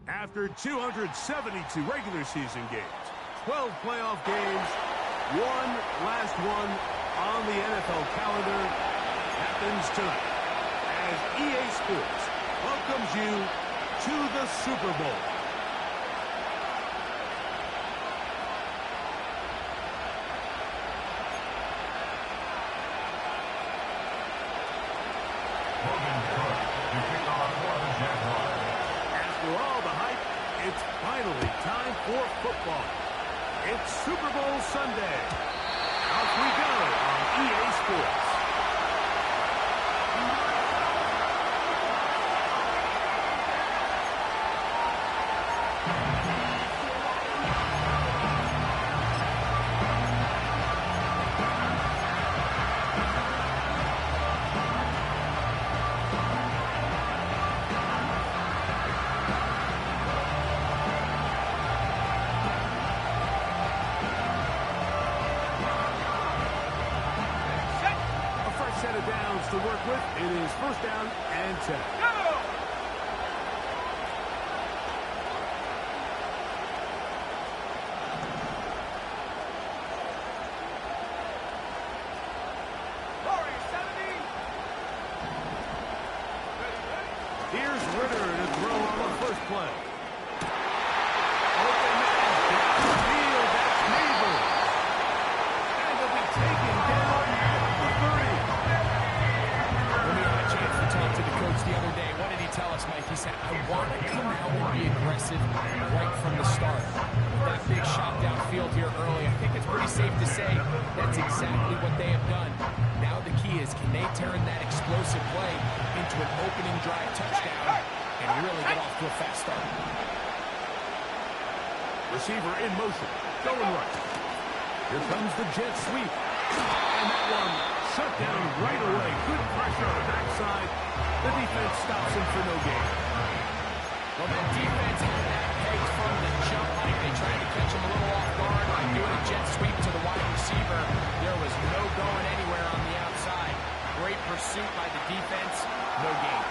After 272 regular season games, 12 playoff games, one last one on the NFL calendar happens tonight as EA Sports welcomes you to the Super Bowl. After all the hype, it's finally time for football. It's Super Bowl Sunday. Off we go on EA Sports. Set of downs to work with. It is first down and 10. Go! Here's Ritter to throw on the first play. Open man down the field. That's Neighbor. And he'll be taken down at the 30. To the coach the other day. What did he tell us, Mike? He said, I want to come out and be aggressive right from the start. With that big shot downfield here early, I think it's pretty safe to say that's exactly what they have done. Now the key is, can they turn that explosive play into an opening drive touchdown and really get off to a fast start? Receiver in motion, going right. Here comes the jet sweep. And that one shut down right away. Good pressure on the backside. The defense stops him for no gain. Well, that defense had that pegged from the jump. Like they tried to catch him a little off guard by doing a jet sweep to the wide receiver. There was no going anywhere on the outside. Great pursuit by the defense. No gain.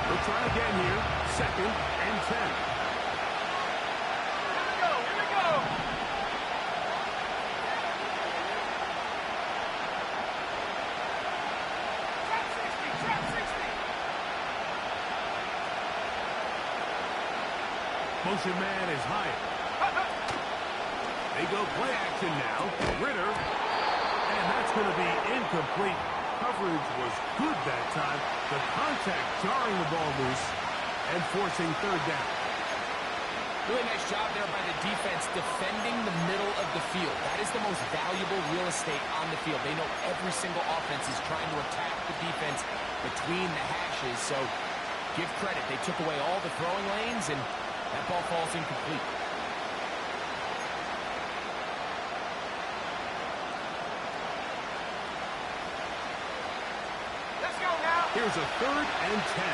We'll try again here. Second and 10. Motion man is high. They go play action now. Ritter. And that's going to be incomplete. Coverage was good that time. The contact jarring the ball loose and forcing third down. Really nice job there by the defense defending the middle of the field. That is the most valuable real estate on the field. They know every single offense is trying to attack the defense between the hashes. So give credit. They took away all the throwing lanes and that ball falls incomplete. Let's go now. Here's a third and 10.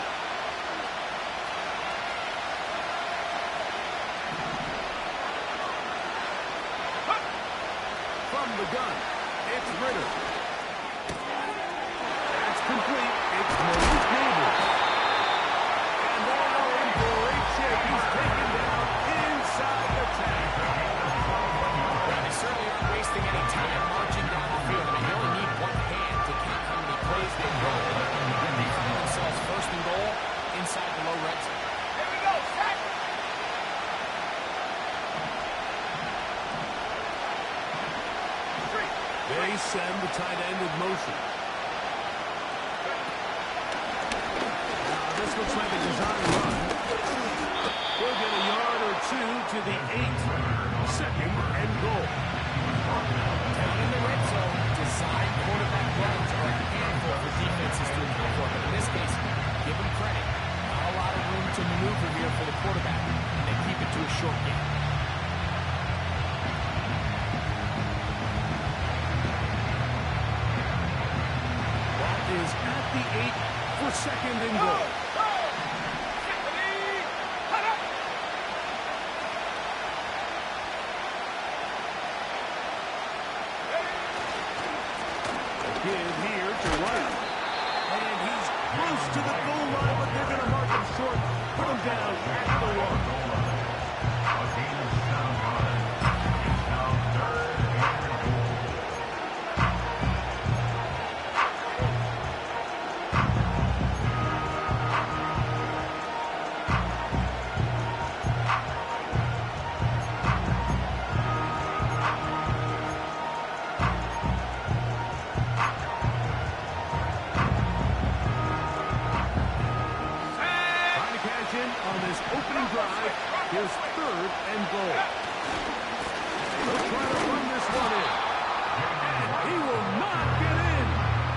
From the gun, it's Ritter. That's complete. It's Malik Neighbor. And now in great shape. He's taken down inside the 10. They certainly aren't wasting any time marching down the field. I mean, they only need one hand to count how many plays they've run. And they find themselves first and goal inside the low red zone. Here we go, sack. They send the tight end in motion. This looks like a design run. We'll get a yard or two to the 8. Second and goal. Down in the red zone, design quarterback runs are a handful for defenses to account for. But in this case, give them credit. Not a lot of room to maneuver here for the quarterback, and they keep it to a short game. That is at the 8 for second and goal. Give here to Wright. And he's close to the goal line, but they're going to mark him short. Put him down at the 1. On this opening drive, his 3rd and goal. They'll try to run this one in. He will not get in.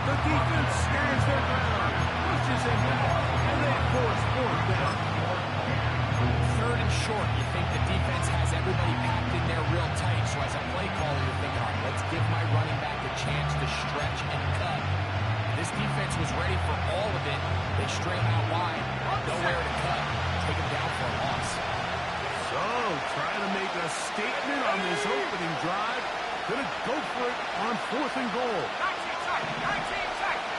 The defense stands their ground, pushes him back, and they force 4th down. 3rd and short. You think the defense has everybody packed in there real tight. So as a play caller, you're thinking, all right, let's give my running back a chance to stretch and cut. This defense was ready for all of it. They stray him out wide. Nowhere to cut. Take him down for a loss. So, trying to make a statement on this opening drive. Gonna go for it on 4th and goal. 19 seconds.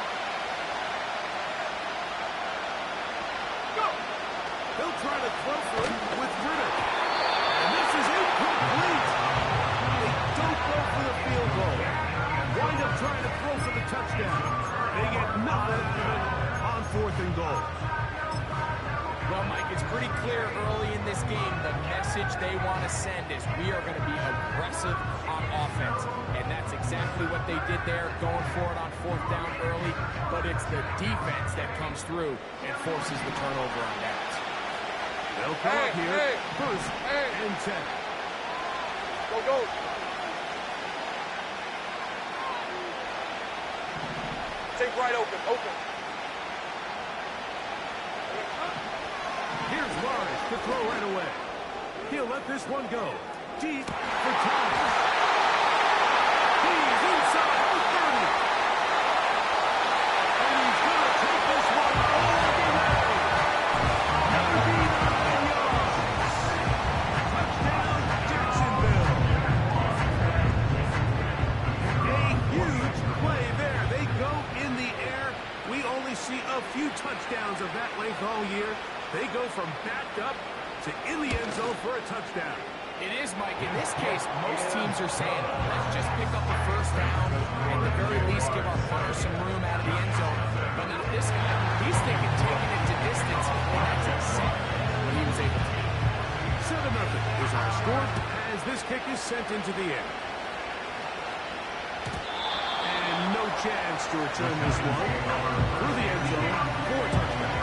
Go. They'll try to throw for it with Riddick. And this is incomplete. They don't go for the field goal. Wind up trying to throw for the touchdown. They get nothing out of it on 4th and goal. Well, Mike, it's pretty clear early in this game the message they want to send is we are going to be aggressive on offense. And that's exactly what they did there, going for it on 4th down early. But it's the defense that comes through and forces the turnover on downs. They'll come up here, 1st and 10. Go. Take right open. Here's Morris to throw right away. He'll let this one go. Deep for Thomas. He's inside the 30. And he's going to take this one all the way. 99 yards. Touchdown, Jacksonville. A huge play there. They go in the air. We only see a few touchdowns of that length all year. They go from backed up to in the end zone for a touchdown. It is, Mike. In this case, most teams are saying, let's just pick up a 1st down, at the very least give our punter some room out of the end zone. But not this guy. He's thinking taking it to distance, and that's exactly what he was able to do. 7-0 is our score as this kick is sent into the air. And no chance to return this one through the end zone for a touchdown.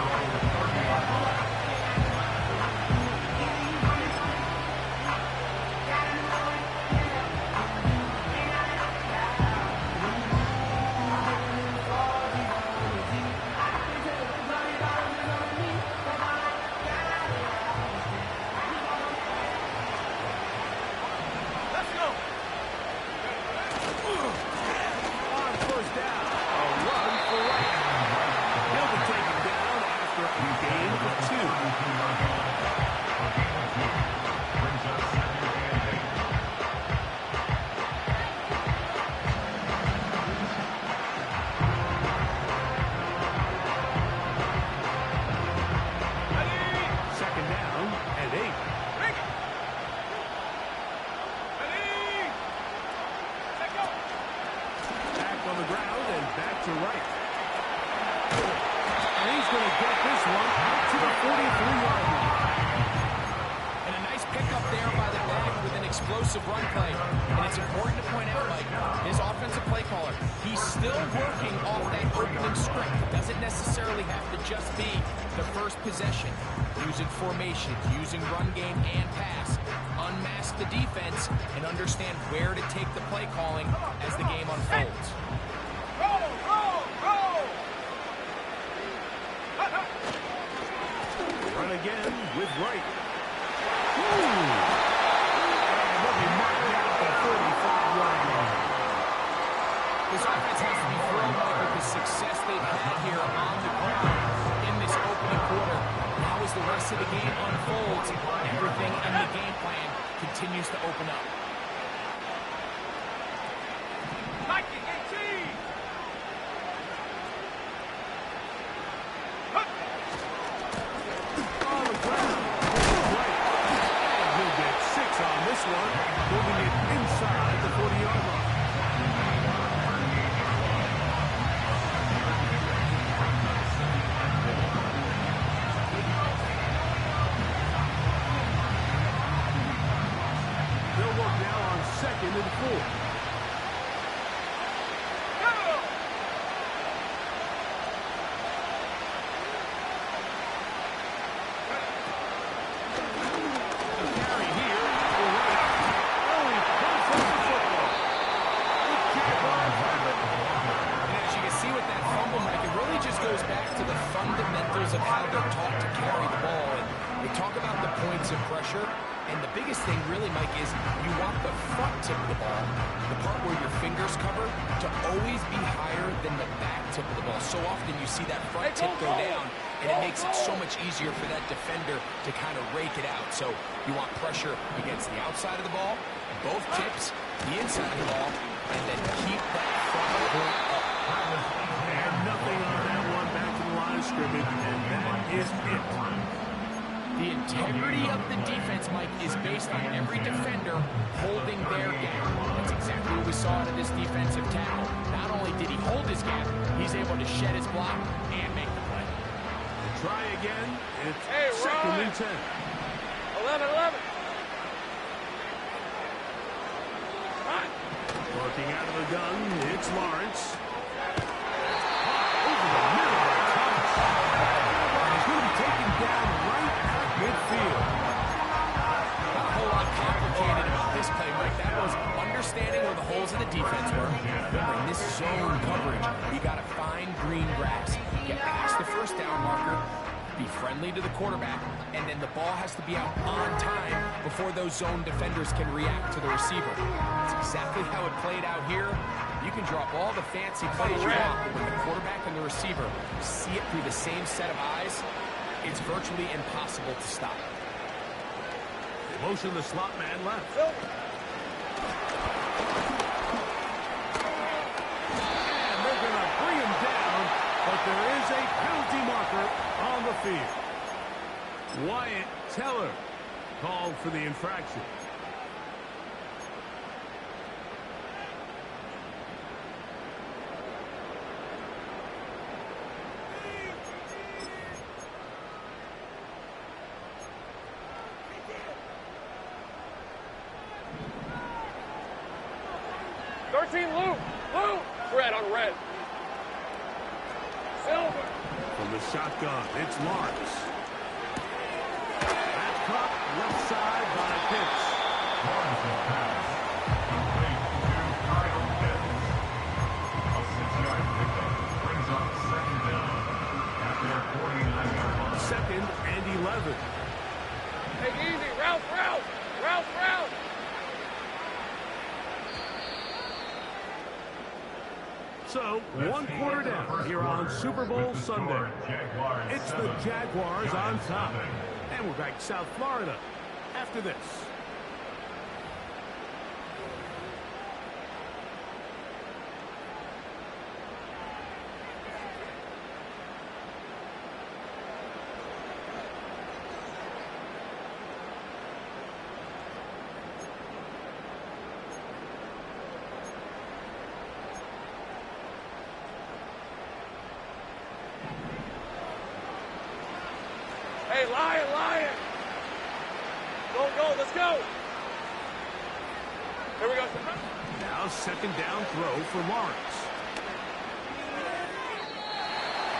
to right. And he's going to get this one out to the 43-yard line. And a nice pickup there by the back with an explosive run play. And it's important to point out, Mike, his offensive play caller, he's still working off that opening script. It doesn't necessarily have to just be the first possession. Using formations, using run game and pass. Unmask the defense and understand where to take the play calling as the game unfolds. Roll! Run again with Wright. And they'll be marked down at the 45-yard line. This offense has to be thrilled with the success they've had here on the ground in this opening quarter. Now as the rest of the game unfolds, everything in the game plan continues to open up. 2nd and 4. Of how they're taught to carry the ball, and we talk about the points of pressure, and the biggest thing really, Mike, is you want the front tip of the ball, the part where your fingers cover, to always be higher than the back tip of the ball. So often you see that front tip go down, and it makes it so much easier for that defender to kind of rake it out. So you want pressure against the outside of the ball, both tips, the inside of the ball, and then keep that front point up. And nothing on that one, back to the line of scrimmage, and that is it. The integrity of the defense, Mike, is based on every defender holding their gap. That's exactly what we saw out of this defensive tackle. Not only did he hold his gap, he's able to shed his block and make the play. Try again. It's 2nd and 10. 11. Working out of the gun, it's Lawrence. Over the middle of the touch. And he's going to be taken down right at midfield. Not a whole lot complicated about this play, Mike. That was understanding where the holes in the defense were. Remember, in this zone coverage, you got to find green grass, get past the first down marker, be friendly to the quarterback, and then the ball has to be out on time before those zone defenders can react to the receiver. That's exactly how it played out here. You can drop all the fancy plays you want, but when the quarterback and the receiver see it through the same set of eyes, it's virtually impossible to stop. They motion the slot man left. And they're going to bring him down, but there is a penalty marker on the field. Wyatt Teller called for the infraction. Luke, red on red. Silver. From the shotgun, it's Lawrence. That cut left side by Pitts. Lawrence will pass. Complete to Kyle Pitts. A 6-yard pickup brings up 2nd down at their 49-yard line. 2nd and 11. Take easy. Route. So, 1 quarter down here on Super Bowl Sunday. It's the Jaguars on top. And we're back to South Florida after this. Hey, Lion. Go, let's go. Here we go. Now 2nd down throw for Lawrence.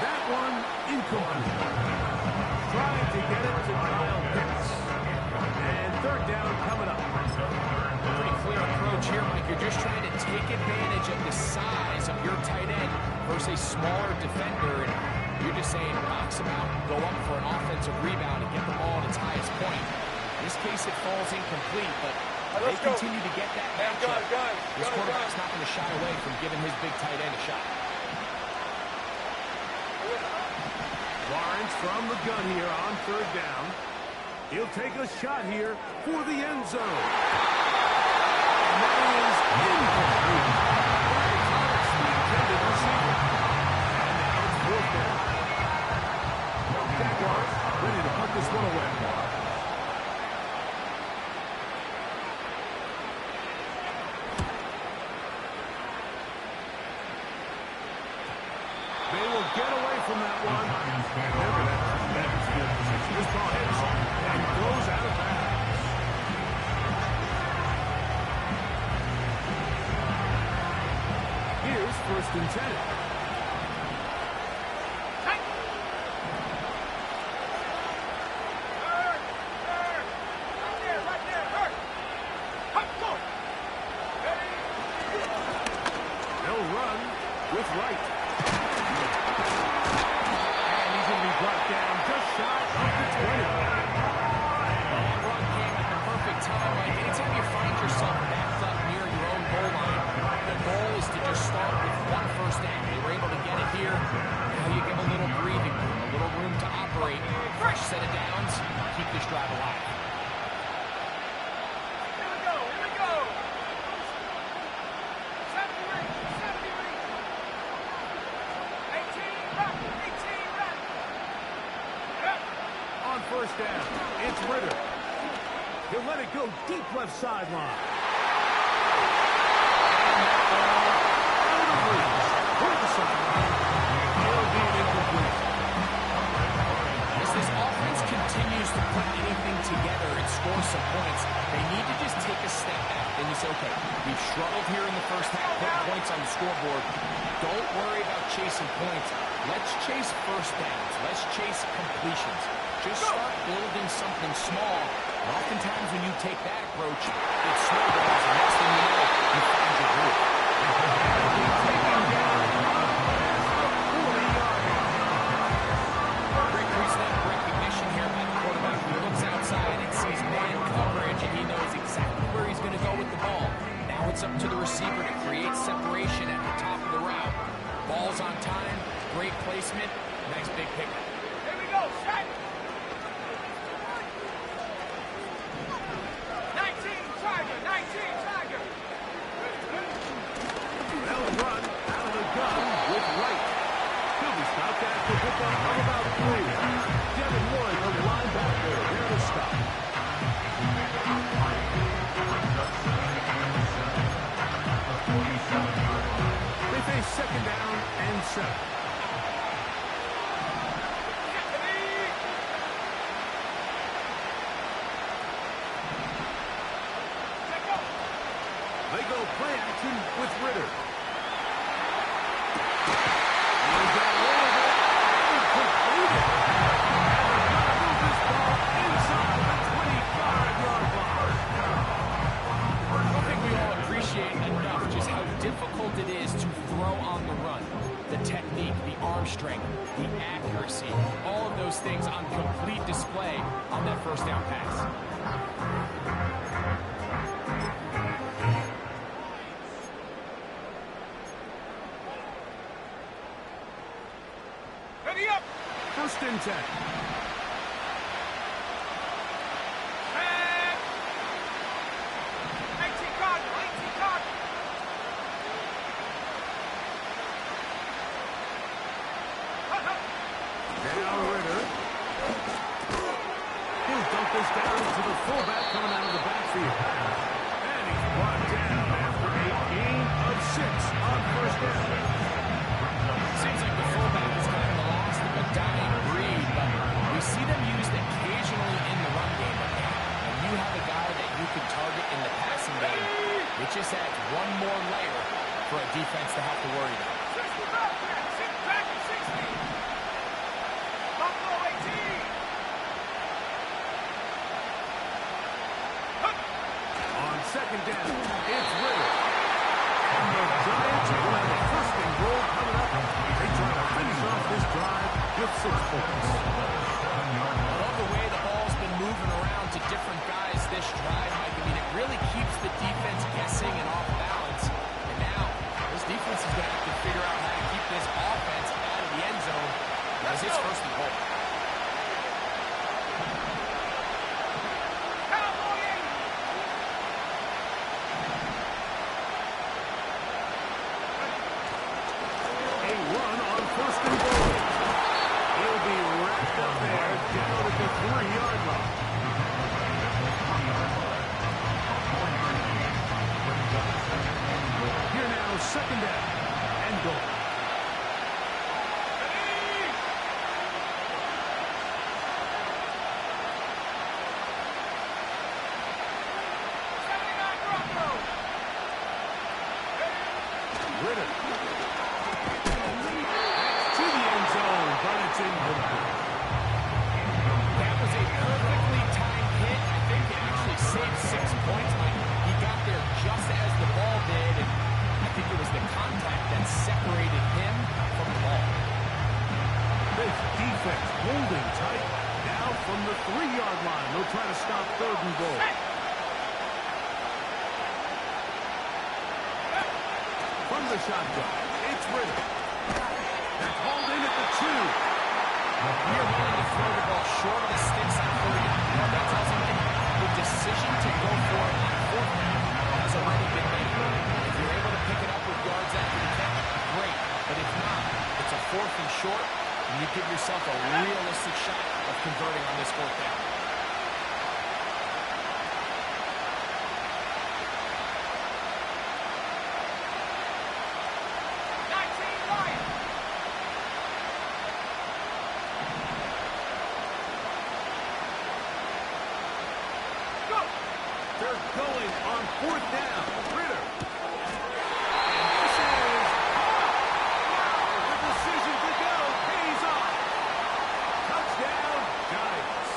That one incomplete. Trying to get it to Kyle Pitts. And 3rd down coming up. Pretty clear approach here, Mike. You're just trying to take advantage of the size of your tight end versus a smaller defender. And you're just saying box him out, go up for an offensive rebound, and get the ball at its highest point. In this case, it falls incomplete, but they continue to get that matchup. This quarterback's not going to shy away from giving his big tight end a shot. Lawrence from the gun here on 3rd down. He'll take a shot here for the end zone. And that is incomplete. The intended receiver. And now it's 4th down. Jaguars ready to put this one away. They will get away from that one. They're going to have tremendous field position. This ball hits and goes out of bounds. first and 10. They'll run with Wright. And he's going to be brought down just shy of the 20. That run came at the perfect time. Like anytime you find yourself backed up near your own goal line, the goal is to just start with one first down. They were able to get it here. Now you give a little breathing room, a little room to operate. Fresh set of downs. Keep this drive alive. First down, it's Ritter. He'll let it go deep left sideline. It'll be an incomplete. As this offense continues to put anything together and score some points, they need to just take a step back. Then you say, okay, we've struggled here in the first half, put points on the scoreboard. Don't worry about chasing points. Let's chase first downs. Let's chase completions. Just start building something small. And oftentimes when you take that approach, it snowballs, and next thing you know, you find your groove. Great pre-snap recognition here by the quarterback. He looks outside and sees man coverage, and he knows exactly where he's going to go with the ball. Now it's up to the receiver to create separation at the top of the route. Ball's on time, great placement, nice big pickup. Here we go, strike! 19 Tiger! They'll run out of the gun with Wright. He'll be stopped after pickup of about 3. Devin Lloyd, the linebacker, here to stop. They face second down and 7. They go play action with Ritter. He's got a little bit and completed. And they're going to move this ball inside the 25-yard line. I don't think we all appreciate enough just how difficult it is to throw on the run. The technique, the arm strength, the accuracy, all of those things on complete display on that first down pass. First and 10. Now Ritter. He'll dump this down to the fullback coming out of the backfield. And he's brought down after a gain of 6 on first down. Seems like the fullback is kind of the last of a dying breed, but we see them used occasionally in the run game. And you have a guy that you can target in the passing game. It just adds one more layer for a defense to have to worry about. Second down, it's Ritter. And the Giants will have a first and goal coming up. They try to finish off this drive with 6 points. I love the way the ball's been moving around to different guys this drive, Mike. I mean, it really keeps the defense guessing and off balance. And now, this defense is going to have to figure out how to keep this offense out of the end zone as it's first and goal. Second down and goal. Ritter to stop 3rd and goal. From the shotgun, it's Ritter. That's hauled in at the 2. You're willing to throw the ball short of the sticks on 3rd down. You know what that tells me? The decision to go for it on 4th down has already been made. If you're able to pick it up with yards after the catch, great. But if not, it's a 4th and short, and you give yourself a realistic shot of converting on this 4th down. They're going on 4th down. Ritter. And this is the decision to go pays off. Touchdown, Giants.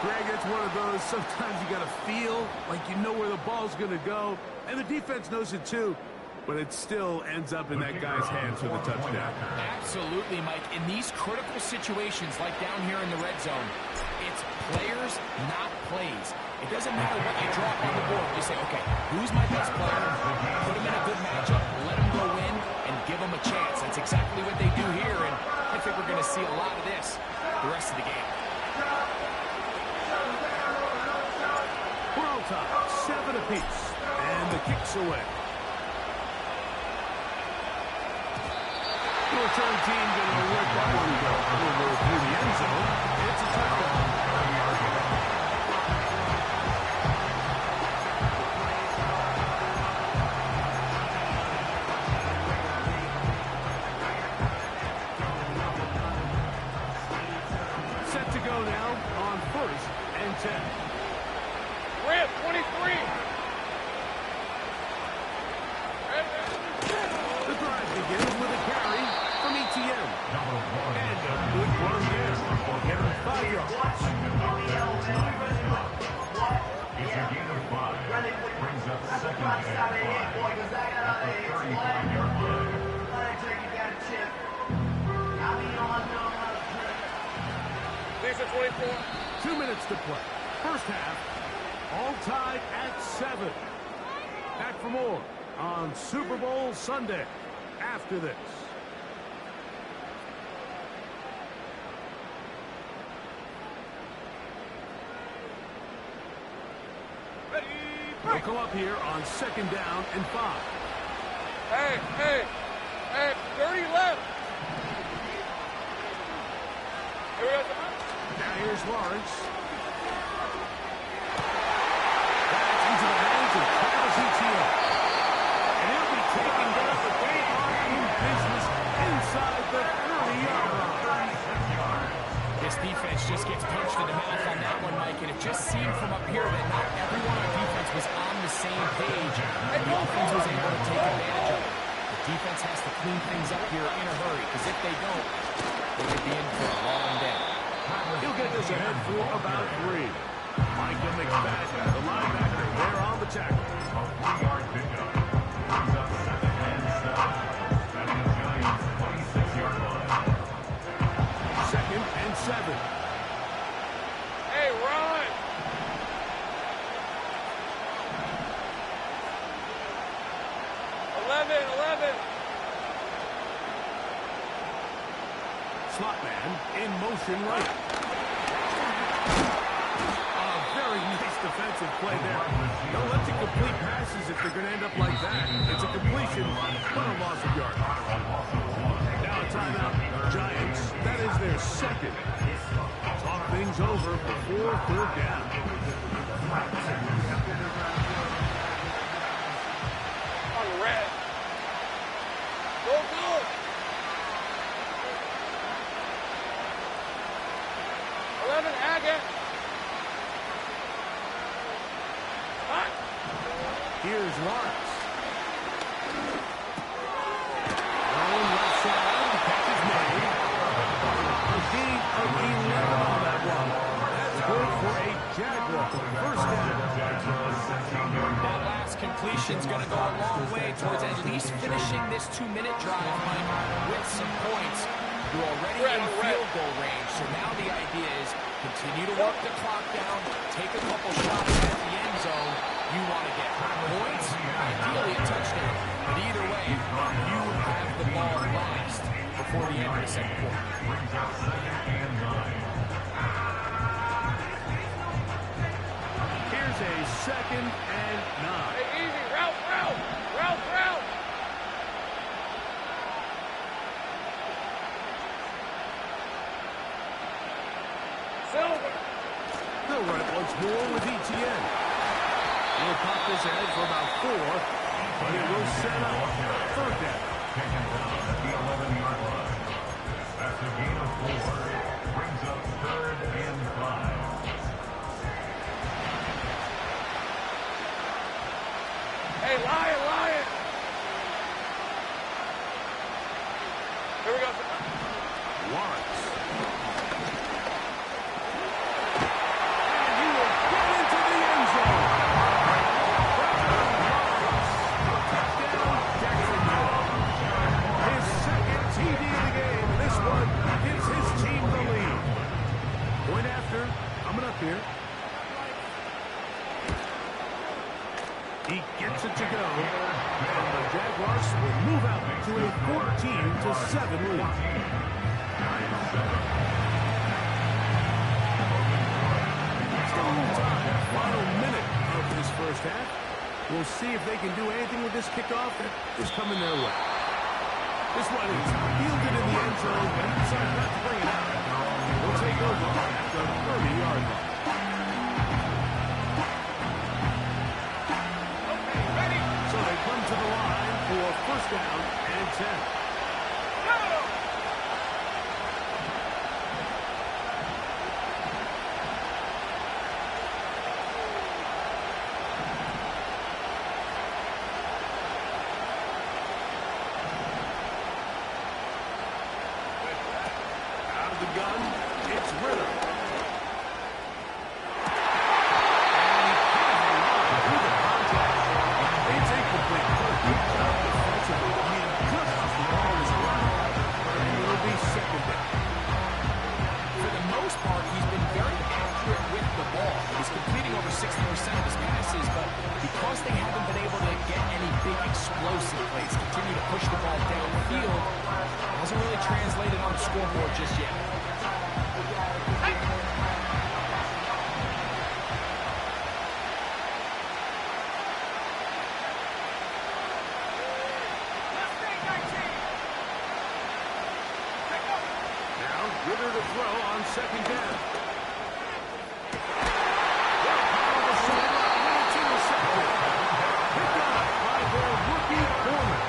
Greg, it's one of those, sometimes you got to feel like you know where the ball's going to go, and the defense knows it too, but it still ends up in that guy's hands for the touchdown. Absolutely, Mike. In these critical situations, like down here in the red zone, it's players, not plays. It doesn't matter what you draw up on the board. You say, okay, who's my best player? Put him in a good matchup, let him go in, and give him a chance. That's exactly what they do here, and I think we're going to see a lot of this the rest of the game. We're on top, 7 apiece, and the kick's away. The return team going to let that one go over through the end zone. It's a touchdown. Set to go now on 1st and 10. Rip, 23. The drive begins with a carry from ETN. And a good run there. 5 yards. It's a gain of 5. Brings up 2nd and 5 at the 35-yard line. Lisa, 24. 2 minutes to play. First half, all tied at 7. Back for more on Super Bowl Sunday after this. Ready, They'll come up here on 2nd down and 5. Hey, 30 left. Here we go. Now here's Lawrence. That's into the hands of Travis Etienne. And he'll be taken down, but they are in business inside the 30-yard line. This defense just gets punched in the mouth on that one, Mike, and it just seemed from up here that not everyone on defense was on the same page, and the offense was able to take advantage of it. The defense has to clean things up here in a hurry, because if they don't, they could be in for a long day. He'll get this ahead for about 3. Micah McFadden, the linebacker, there on the tackle. A 3-yard pickup. Brings up 2nd and 7. At the Giants' 26-yard line. 2nd and 7. Hey, run. Eleven. Slot man in motion right. Very nice defensive play there. Don't let you complete passes if they're going to end up like that. It's a completion, but a loss of yards. Now a timeout. Giants, that is their 2nd. Talk things over before 3rd down. On the red. Go. 11, Haggett. Here's Lawrence. Going left side, catch is made. A gain of 11 on that one. That's good for a Jaguar. First down. That last completion's going to go a long way towards at least finishing this 2-minute drive, Mike, with some points. You're already in field goal range, so now the idea is Continue to work the clock down. Take a couple shots at the end zone. You want to get points, ideally a touchdown. But either way, you have the ball last before the end of the second quarter. Brings up 2nd and 9. Here's a 2nd and 9. Hey, easy. Route, route. Route, route. Silver. They'll run it once more with ETN. He'll pop this ahead for about 4, but it will set up 3rd down. Taken down at the 11-yard line. That's a gain of 4. Brings up 3rd and 5. Hey, Lion, Lion. Here we go. Lawrence. And he will get into the end zone. Touchdown, Jacksonville. His 2nd TD of the game. This one gives his team the lead. Point after, coming up here. He gets it to go. And the Jaguars will move out to a 14-7 lead. Still time. Final minute of this first half. We'll see if they can do anything with this kickoff that is coming their way. This one is fielded in the end zone, but he decides not to bring it out. He'll take over at the 30-yard line. So they come to the line for 1st down and 10. Out of the gun, it's Ritter. It's incomplete. Defensively, I mean, good off the ball is around. And it'll be 2nd down. For the most part, he's been very accurate with the ball. He's completing over 60% of his passes, but because they haven't been able to get any big explosive plays, continue to push the ball downfield, hasn't really translated on the scoreboard just yet. Now, Ritter to throw on 2nd down. Picked up by their rookie corner.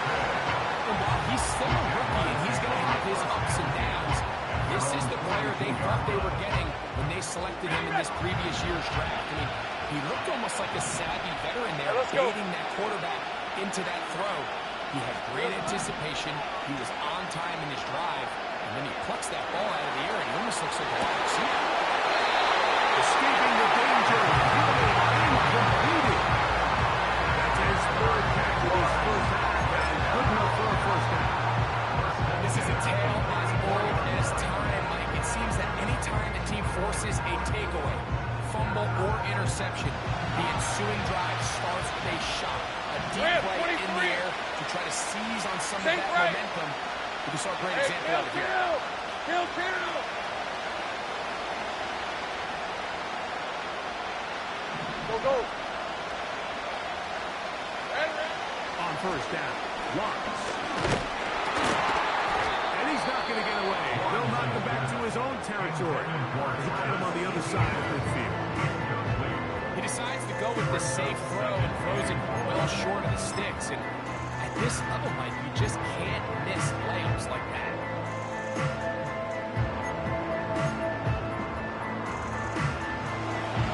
And while he's still a rookie and he's going to have his ups and downs, this is the player they thought they were getting when they selected him in this previous year's draft. I mean, he looked almost like a savvy veteran there, baiting that quarterback into that throw. He had great anticipation. He was on time in his drive. And then he plucks that ball out of the air and he almost looks like a wide receiver. Escaping the danger. Incompleted. That's his 3rd catch of his first half. And good enough for a 1st down. This is a tale as old as time, Mike. It seems that any time the team forces a takeaway, fumble, or interception, the ensuing drive starts with a shot, a deep play in the air to try to seize on some of that momentum. We saw a great example of it here. Kill. Go. On 1st down, Lawrence. And he's not going to get away. They'll knock him back to his own territory. They get him on the other side of midfield. He decides to go with the safe throw and throws it well short of the sticks. And at this level, Mike, you just can't miss layups like that.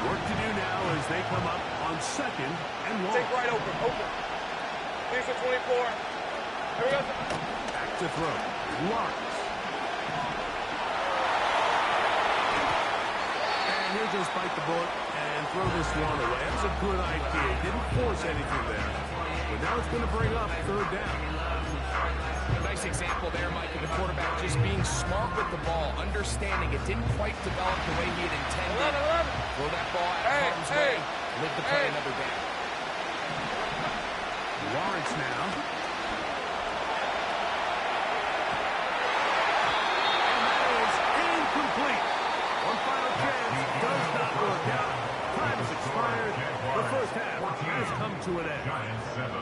Work to do now as they come up on 2nd and long. Take right open. Here's the 24. Here we go. Back to throw. Lawrence. And he'll just bite the bullet and throw this one away. That was a good idea. Didn't force anything there. But now it's going to bring up 3rd down. Nice Nice example there, Mike, of the quarterback just being smart with the ball, understanding it didn't quite develop the way he had intended. Throw that ball out of harm's way, live to play another down. Lawrence now. And that is incomplete. One final chance does not work out. Time has expired. The first half has come to an end. Giants 7.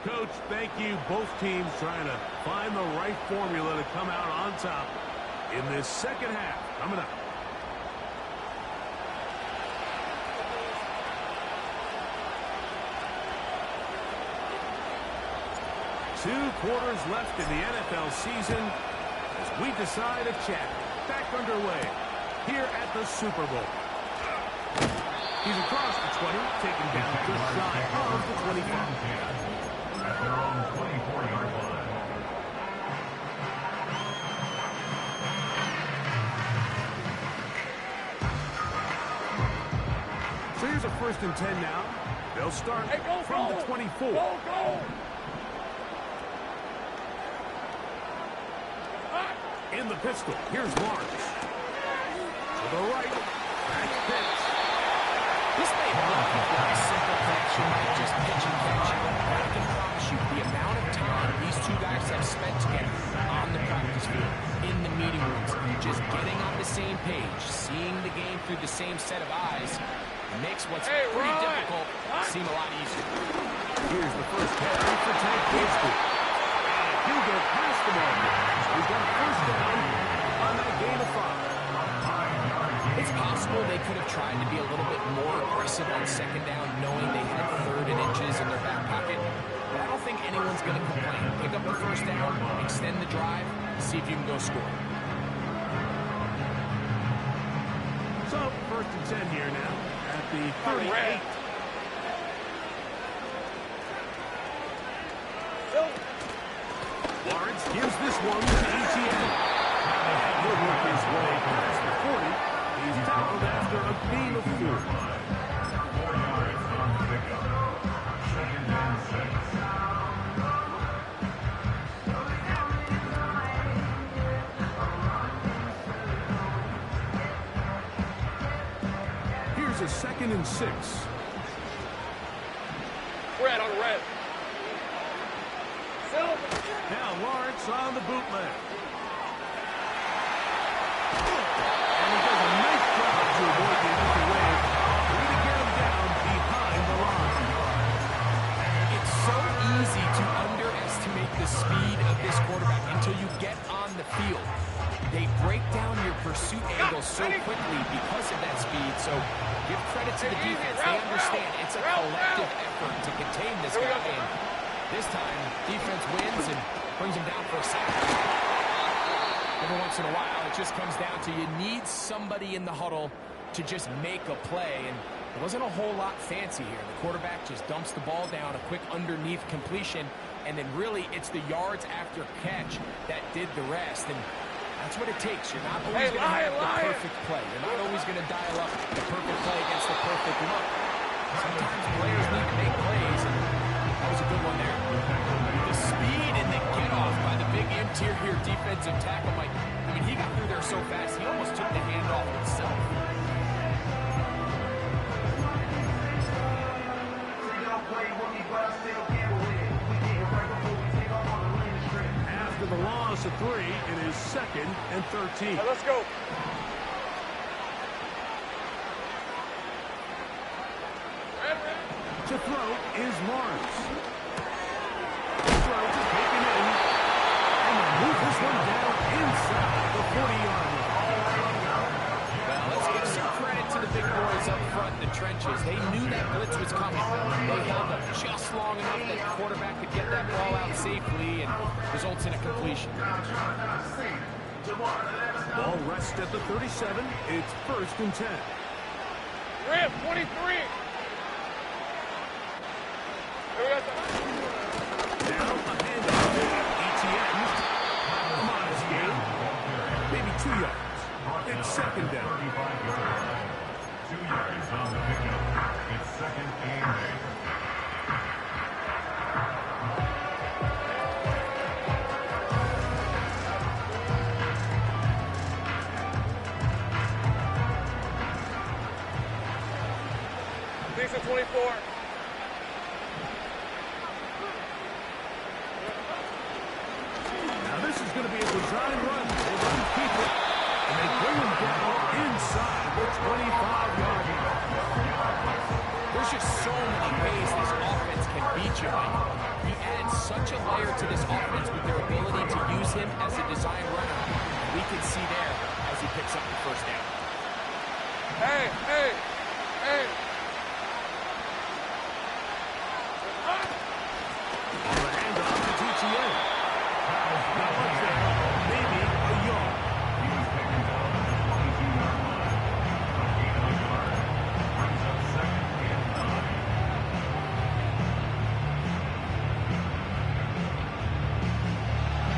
Coach, thank you. Both teams trying to find the right formula to come out on top in this second half. Coming up. Two quarters left in the NFL season as we decide a chapter back underway here at the Super Bowl. He's across the 20, taken down just shy of the 25. At their own 24-yard line. So here's a 1st and 10 now. They'll start from the 24. In the pistol, here's Lawrence. To the right, that's pitch. This may look like a simple connection, just pitch and catch. But I can promise you, the amount of time these two guys have spent together on the practice field, in the meeting rooms, just getting on the same page, seeing the game through the same set of eyes, makes what's pretty difficult seem a lot easier. Here's the first carry for Ted Gibson. He'll go past the ball. He's got a first down on that gain of 5. It's possible they could have tried to be a little bit more aggressive on second down, knowing they had 3rd and inches in their back pocket. But I don't think anyone's going to complain. Pick up the first down, extend the drive, see if you can go score. So, 1st and 10 here now at the 38. Lawrence gives this one to ETN. He'll work his way past the 40. He's tackled after a gain of 4. 4 yards on the pickup. 2nd and 6. Here's a 2nd and 6. Red on red. Now Lawrence on the bootleg. And he does a nice job to avoid the initial wave. Way to get him down behind the line. It's so easy to underestimate the speed of this quarterback until you get on the field. They break down your pursuit angles so quickly because of that speed. So give credit to the defense. They understand it's a collective effort to contain this guy. And this time, defense wins and brings him down for a sack. Every once in a while, it just comes down to you need somebody in the huddle to just make a play. And there wasn't a whole lot fancy here. The quarterback just dumps the ball down, a quick underneath completion, and then really it's the yards after catch that did the rest. And that's what it takes. You're not always going to have the perfect play. You're not always going to dial up the perfect play against the perfect look. Sometimes players need to make plays, and that was a good one there. The speed and the get-off by the big interior defensive tackle, Mike. I mean, he got through there so fast, he almost took the handoff himself. After the loss of 3, it is 2nd and 13. Let's go. To throw is Lawrence. Throw taken in. And they'll move this one down inside the 40-yard line. Well, let's give some credit to the big boys up front in the trenches. coaches, they knew that blitz was coming. They held up just long enough that the quarterback could get that ball out safely and results in a completion. Ball rests at the 37. It's 1st and 10. Rip, 23. Now a handoff to ETN. A modest gain. Maybe 2 yards. It's 2nd down. 2 yards on the pickup. It's 2nd and 8. These are 24. Now this is going to be a design run. They run people, and they bring him down inside the 25-yard line. There's just so many ways this offense can beat you, Mike. He adds such a layer to this offense with their ability to use him as a design runner. We can see there as he picks up the 1st down. Hey, hey, hey. On the handoff to TTN. Not much there. Maybe a yard. He's taken down at the 22-yard line. A gain of a yard. Brings up 2nd and 9.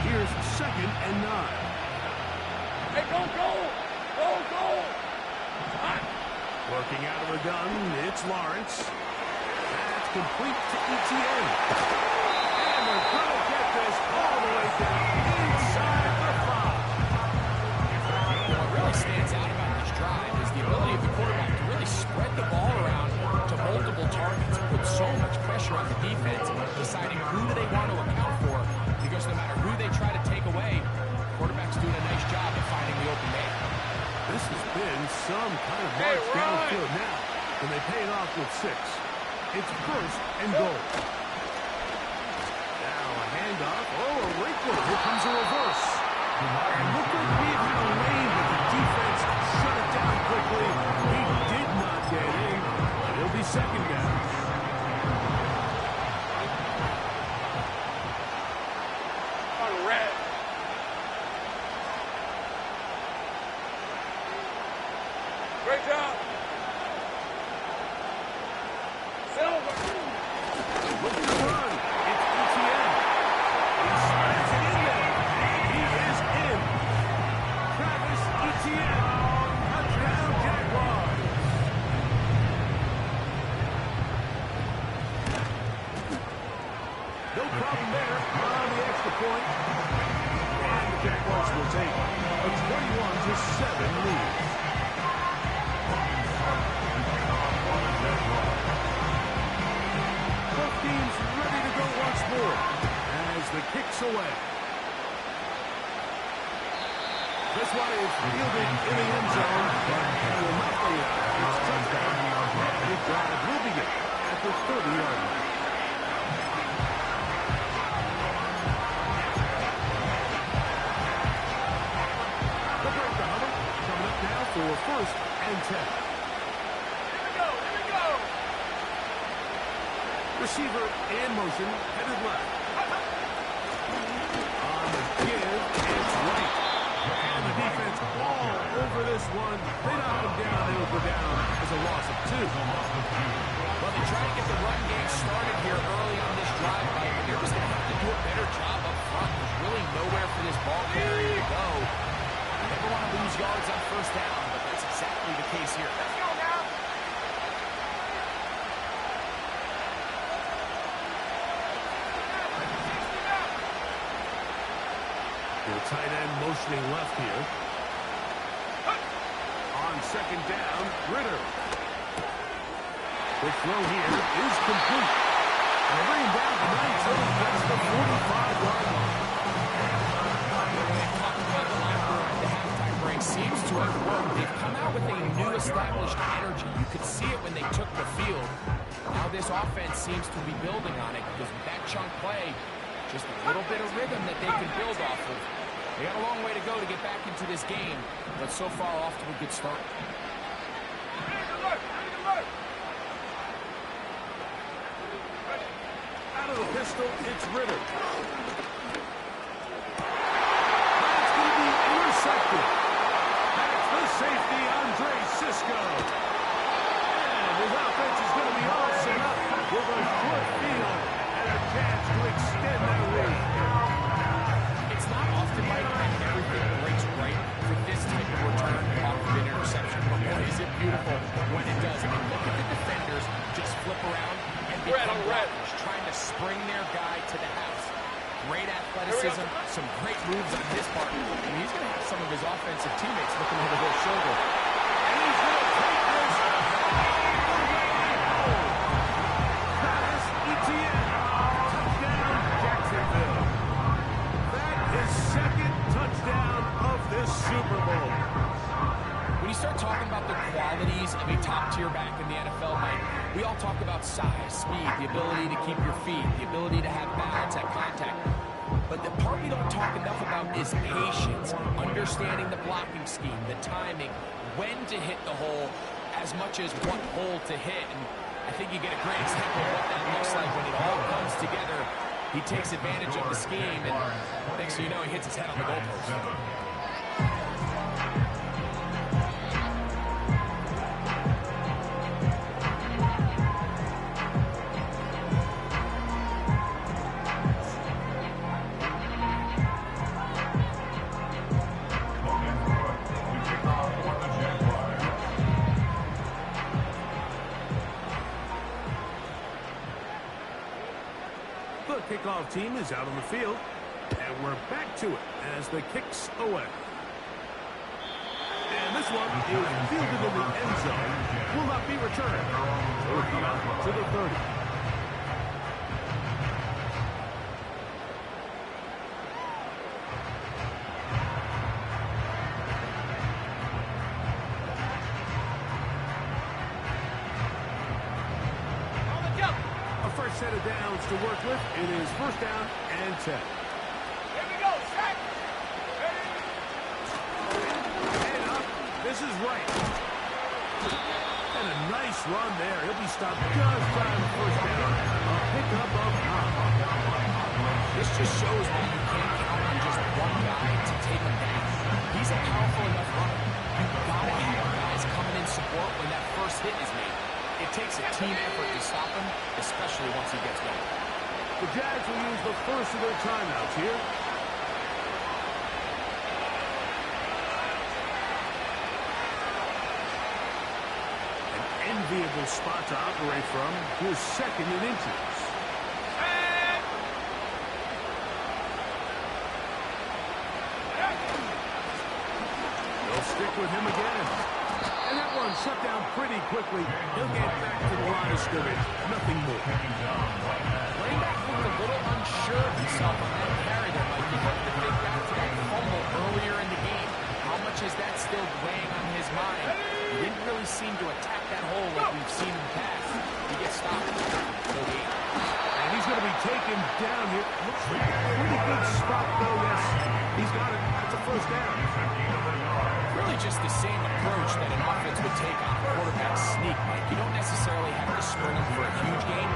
Here's 2nd and 9. Hey, go, go. Go, go. Hot. Working out of the gun, it's Lawrence. That's complete to ETN. And they're going to get this all the way down inside the 5. What really stands out about this drive is the ability of the quarterback to really spread the ball around to multiple targets and put so much pressure on the defense, deciding who do they want to account for, because no matter who they try to take away, the quarterback's doing a nice job of finding the open man. This has been some kind of march downfield now, and they pay it off with 6. It's 1st and goal. Now a handoff. Oh, a wrinkle. Here comes a reverse. And looked like he had a lane, but the defense shut it down quickly. He did not get in. It'll be 2nd down. On red. Great job. Silver. Look at the run. It's ETN. He spreads it in there. He is in. Travis ETN. Touchdown, Jaguars. No problem there on the extra point. And the Jaguars will take a 21-7 lead. Both teams ready to go once more as the kick's away. This one is fielded in the end zone, but he will not lay out. It's touchdown. The drive will begin at the 30-yard line. The break the Hummer coming up now for 1st and 10. Receiver in motion, headed left. On the give, it's right. And the defense all over this one. They knock him down, it'll go down as a loss of 2. Well, they try to get the run game started here early on this drive, Mike, but they're just going to have to do a better job up front. There's really nowhere for this ball carrier to go. You never want to lose yards on 1st down, but that's exactly the case here. Let's go now. The tight end motioning left here. On 2nd down, Ritter. The throw here is complete. And they bring him down to 19. That's the 45-yard line. The halftime break seems to have worked. They've come out with a new established energy. You could see it when they took the field. Now this offense seems to be building on it because with that chunk play, just a little bit of rhythm that they can build off of. They got a long way to go to get back into this game, but so far off to a good start. Out of the pistol, it's Ritter. That's going to be intercepted. That's the safety, Andre Cisco. And his offense is going to be all set up with a short field and a chance to extend their lead. It's not often, Mike, that everything breaks right for this type of return off of an interception. But boy, is it beautiful when it does. I mean, look at the defenders just flip around and become blockers, trying to spring their guy to the house. Great athleticism, some great moves on his part. And he's going to have some of his offensive teammates looking over their shoulder. And he's going to take this. Travis Etienne. Touchdown, Jacksonville. That is second touchdown of this Super Bowl. When you start talking about the qualities of a top-tier back in the NFL, Mike, we all talk about size, speed, the ability to keep your feet, the ability to have balance at contact. But the part we don't talk enough about is patience, understanding the blocking scheme, the timing, when to hit the hole, as much as what hole to hit. And I think you get a great example of what that looks like when it all comes together. He takes advantage of the scheme, and next thing you know, he hits his head on the goalpost. The kickoff team is out on the field, and we're back to it as the kicks away. And this one is fielded in the end zone, will not be returned. So it'll come out to the 30. Set of downs to work with. It is first down and 10. Here we go, set. And up. This is right. And a nice run there. He'll be stopped just shy of first down. A pickup of half. This just shows that you can't count on just one guy to take him down. He's a powerful enough runner. You've got to have guys coming in support when that first hit is made. It takes a team effort to stop him, especially once he gets going. The Jags will use the first of their timeouts here. An enviable spot to operate from. Here's second and inches. They'll stick with him again. And that one shut down pretty quickly. He'll get back to the line of scrimmage. Nothing more. Running back looked a little unsure of himself on that carry there, Mike. You have to think back to that fumble earlier in the game. How much is that still weighing on his mind? He didn't really seem to attack that hole like we've seen in the past. He gets stopped. And he's going to be taken down here. Looks like a pretty good spot, though. Yes, he's got it. That's a first down. Really just the same approach that an offense would take on a quarterback sneak, Mike. You don't necessarily have to spring him for a huge gain.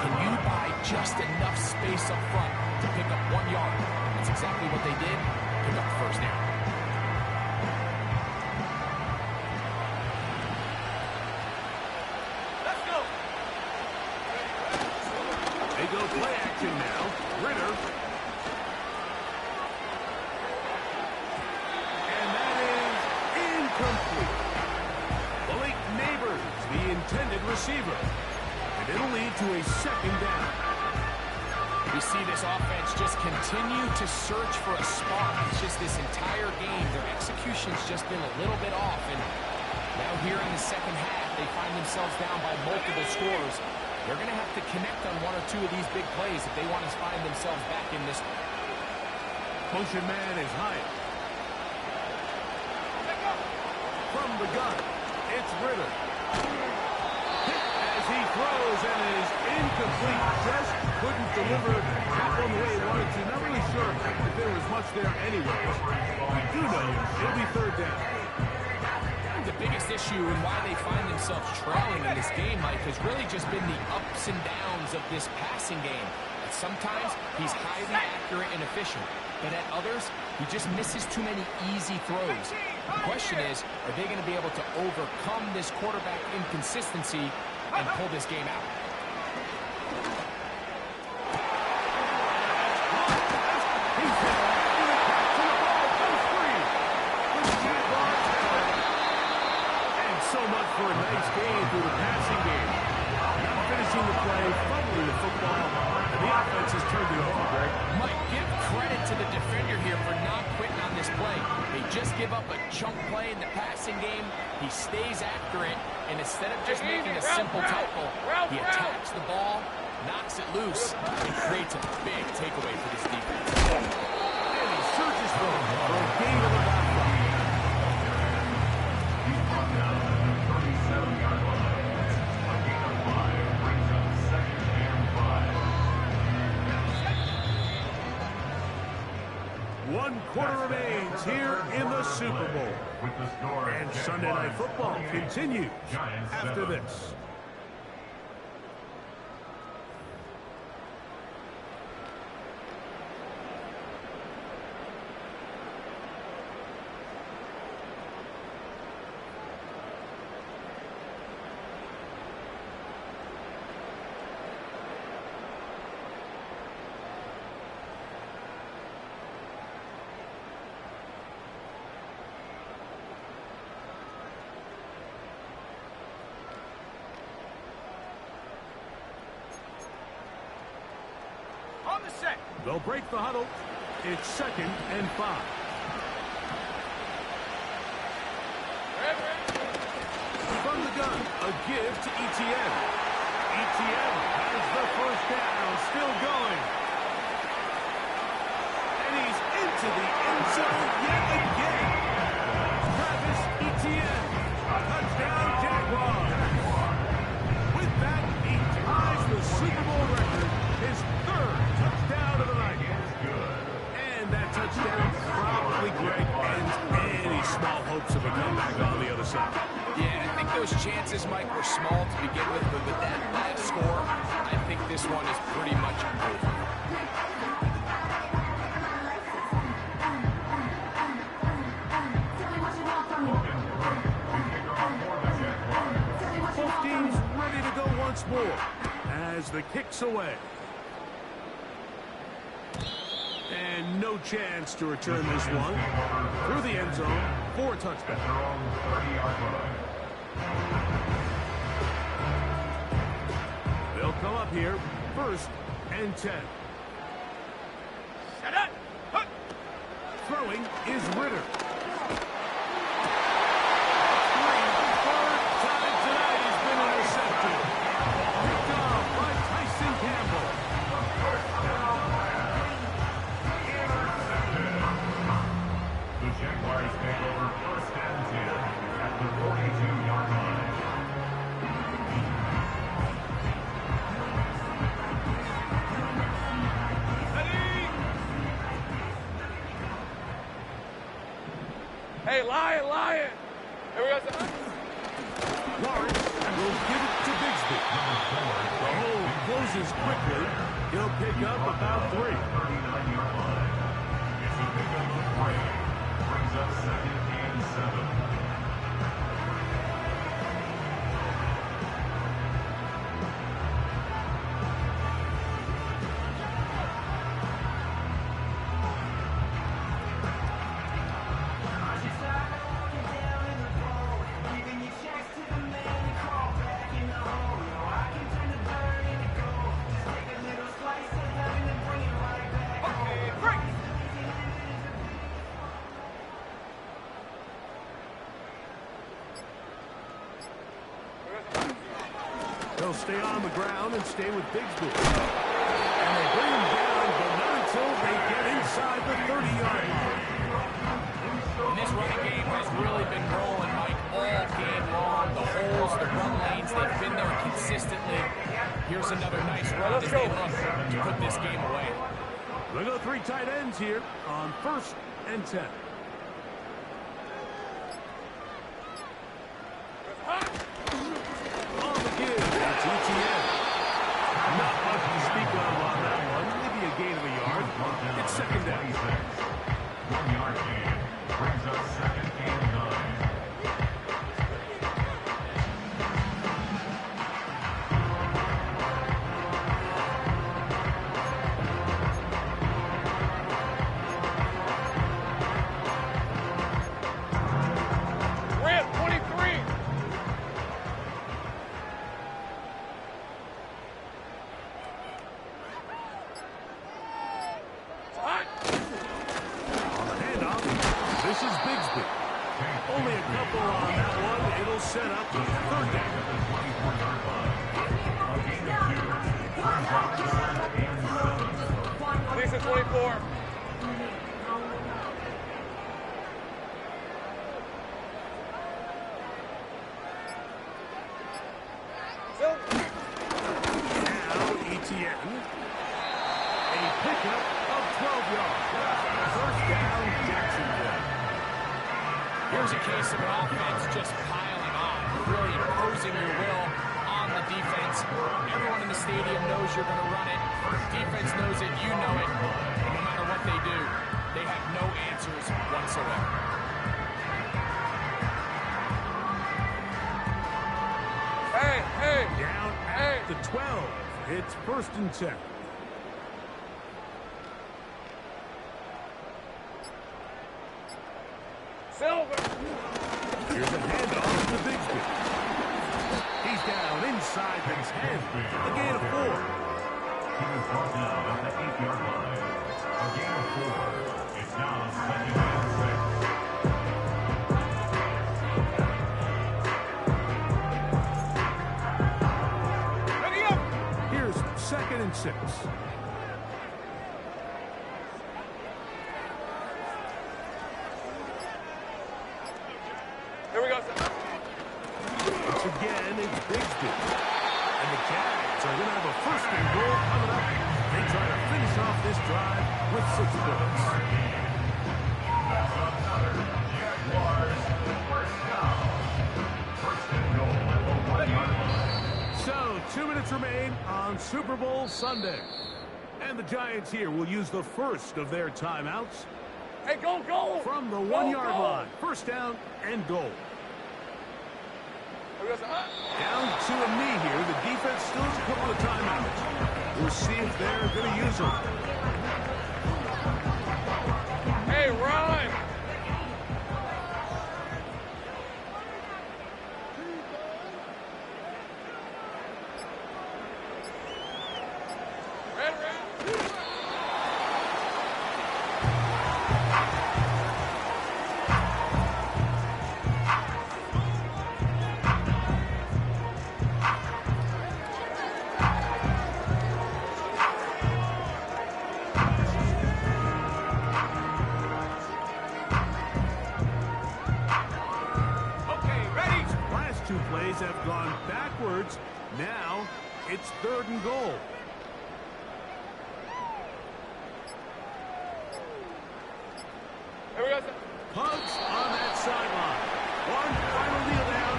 Can you buy just enough space up front to pick up 1 yard? That's exactly what they did. Pick up the first down. Let's go. They go play action now. Ritter. Incomplete. Malik Neighbors, the intended receiver. And it'll lead to a second down. We see this offense just continue to search for a spark. It's just this entire game, their execution's just been a little bit off. And now here in the second half, they find themselves down by multiple scores. They're going to have to connect on 1 or 2 of these big plays if they want to find themselves back in this. Motion man is high. From the gun, it's Ritter. Hit as he throws and is incomplete. Just couldn't deliver that one the way he wanted to. Not really sure if there was much there anyways. We do know it'll be third down. The biggest issue and why they find themselves trailing in this game, Mike, has really just been the ups and downs of this passing game. And sometimes he's highly accurate and efficient, but at others, he just misses too many easy throws. The question is, are they going to be able to overcome this quarterback inconsistency and pull this game out? So much for a nice game through the passing game. Not finishing the play, fumbling the football, and the offense has turned it over, Greg. Mike, give credit to the defender here for not quitting on this play. They just give up a chunk play in the passing game. He stays after it, and instead of just making a simple tackle, he attacks the ball, knocks it loose, and creates a big takeaway for this defense. And he surges forward for a gain of about 5. One quarter remains here in the Super Bowl. And Sunday Night Football continues after this. They'll break the huddle. It's 2nd and 5. From the gun, a give to Etienne. Etienne has the first down, still going. And he's into the end zone yet again. Travis Etienne, touchdown Jaguars. With that, he ties the Super Bowl record, his 3rd touchdown of the night. And that touchdown probably, Greg, ends any small hopes of a comeback on the other side. Yeah, I think those chances, Mike, were small to begin with, but with that last score, I think this one is pretty much over. Both teams ready to go once more as the kick's away. And no chance to return this one through the end zone for a touchback. They'll come up here, 1st and 10. Set up. Throwing is Ritter. 3rd time tonight he's been intercepted. Picked off by Tyson Campbell. The Jaguars take over 1st and 10 at the 42-yard line. Hey, Lion. Here we go. Lawrence will give it to Bigsby. The hole closes quickly. He'll pick up about 3. 39-yard line. It's a pickup of 3. Brings up 2nd and 7. They'll stay on the ground and stay with Bigsby. And they bring him down, but not until they get inside the 30-yard line. And this running game has really been rolling, Mike, all game long. The holes, the run lanes, they've been there consistently. Here's another nice run as they look to put this game away. They go 3 tight ends here on 1st and 10. third down. At the 24-yard line. A gain of 2. Brings up 3rd and 7. Lisa 24. So, Now ETN. A pickup of 12 yards. First down, Jacksonville. Here's a case of an offense just piling on, really imposing your will on the defense. Everyone in the stadium knows you're going to run it. Defense knows it, you know it. And no matter what they do, they have no answers whatsoever. hey. Down at the 12. It's 1st and 10. Silver. Here's a handoff to Bigsby. He's down inside the 10. A gain of 4. He was brought down at the 8-yard line. A gain of 4. It's now 2nd and 6. Ready up. Here's 2nd and 6. Here we go, sir. Once again, it's Bigsby. And the Jags are going to have a 1st and goal coming up. They try to finish off this drive with 6 points. That's another Jaguars first down. 1st and goal at the 1-yard line. So, 2 minutes remain on Super Bowl Sunday. And the Giants here will use the first of their timeouts Hey, go. from the Go, 1-yard go. line. First down and goal. Here we go, sir. Down to a knee here. The defense still has a couple of timeouts. We'll see if they're going to use them. Hey, run. Red. Last 2 plays have gone backwards. Now it's 3rd and goal. Here we go, sir. Pugs on that sideline. One final kneel down.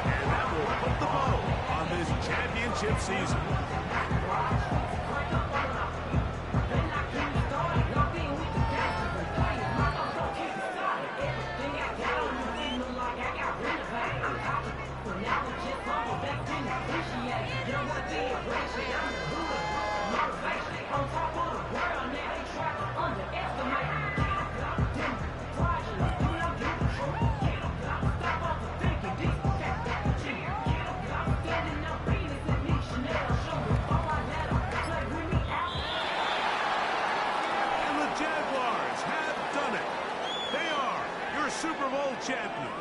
And that will put the bow on this championship season. And the Jaguars have done it. They are your Super Bowl champions.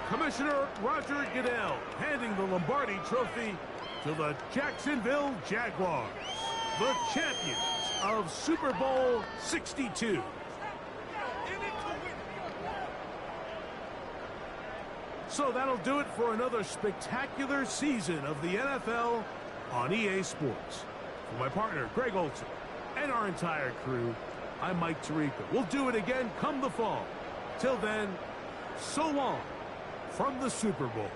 Commissioner Roger Goodell handing the Lombardi Trophy to the Jacksonville Jaguars, the champions of Super Bowl 62. So that'll do it for another spectacular season of the NFL on EA Sports. For my partner, Greg Olson, and our entire crew, I'm Mike Tirico. We'll do it again come the fall. Till then, so long from the Super Bowl.